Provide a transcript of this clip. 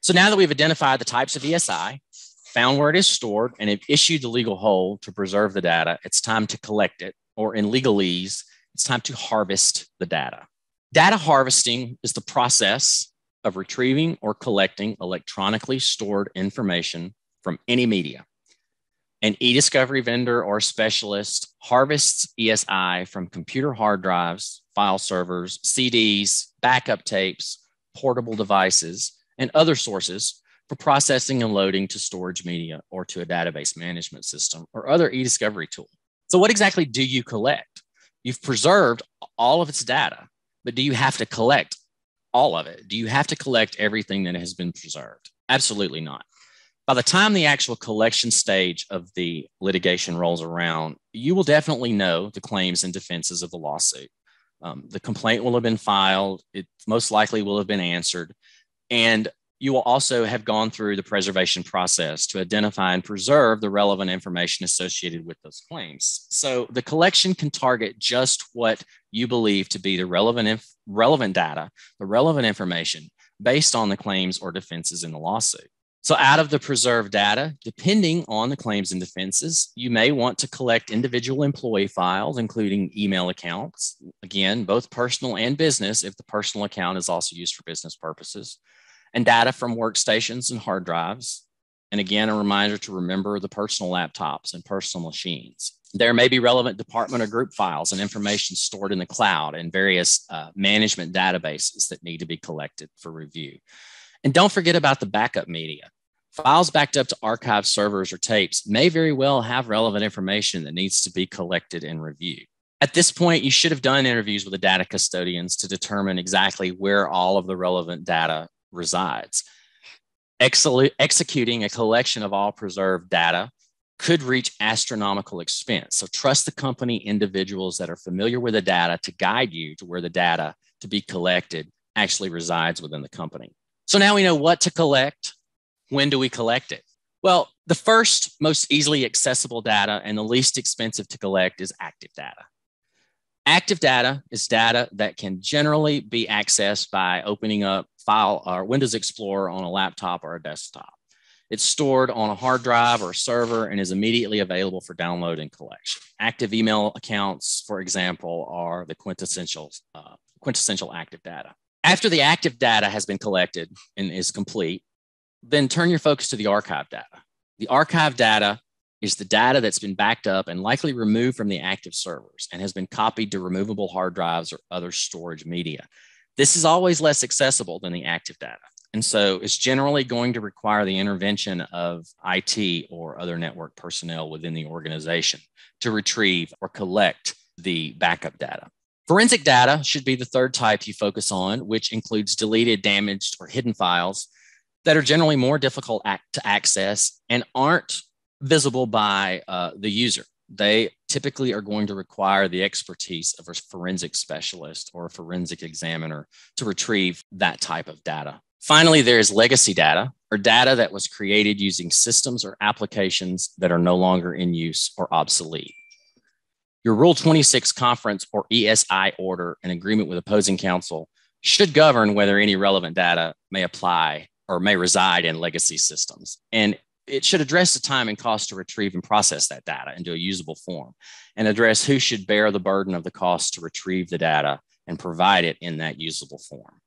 So now that we've identified the types of ESI, found where it is stored, and have issued the legal hold to preserve the data, it's time to collect it, or in legalese, it's time to harvest the data. Data harvesting is the process of retrieving or collecting electronically stored information from any media. An e-discovery vendor or specialist harvests ESI from computer hard drives, file servers, CDs, backup tapes, portable devices, and other sources for processing and loading to storage media or to a database management system or other e-discovery tool. So what exactly do you collect? You've preserved all of its data, but do you have to collect all of it? Do you have to collect everything that has been preserved? Absolutely not. By the time the actual collection stage of the litigation rolls around, you will definitely know the claims and defenses of the lawsuit. The complaint will have been filed. It most likely will have been answered. And you will also have gone through the preservation process to identify and preserve the relevant information associated with those claims. So the collection can target just what you believe to be the relevant data, the relevant information based on the claims or defenses in the lawsuit. So out of the preserved data, depending on the claims and defenses, you may want to collect individual employee files, including email accounts, again, both personal and business, if the personal account is also used for business purposes, and data from workstations and hard drives. And again, a reminder to remember the personal laptops and personal machines. There may be relevant department or group files and information stored in the cloud and various management databases that need to be collected for review. And don't forget about the backup media. Files backed up to archive servers or tapes may very well have relevant information that needs to be collected and reviewed. At this point, you should have done interviews with the data custodians to determine exactly where all of the relevant data resides. Executing a collection of all preserved data could reach astronomical expense. So trust the company individuals that are familiar with the data to guide you to where the data to be collected actually resides within the company. So now we know what to collect. When do we collect it? Well, the first most easily accessible data and the least expensive to collect is active data. Active data is data that can generally be accessed by opening up File or Windows Explorer on a laptop or a desktop. It's stored on a hard drive or a server and is immediately available for download and collection. Active email accounts, for example, are the quintessential active data. After the active data has been collected and is complete, then turn your focus to the archive data. The archive data is the data that's been backed up and likely removed from the active servers and has been copied to removable hard drives or other storage media. This is always less accessible than the active data. And so it's generally going to require the intervention of IT or other network personnel within the organization to retrieve or collect the backup data. Forensic data should be the third type you focus on, which includes deleted, damaged, or hidden files that are generally more difficult to access and aren't visible by the user. They typically are going to require the expertise of a forensic specialist or a forensic examiner to retrieve that type of data. Finally, there is legacy data, or data that was created using systems or applications that are no longer in use or obsolete. Your Rule 26 conference or ESI order, an agreement with opposing counsel, should govern whether any relevant data may apply or may reside in legacy systems. And it should address the time and cost to retrieve and process that data into a usable form and address who should bear the burden of the cost to retrieve the data and provide it in that usable form.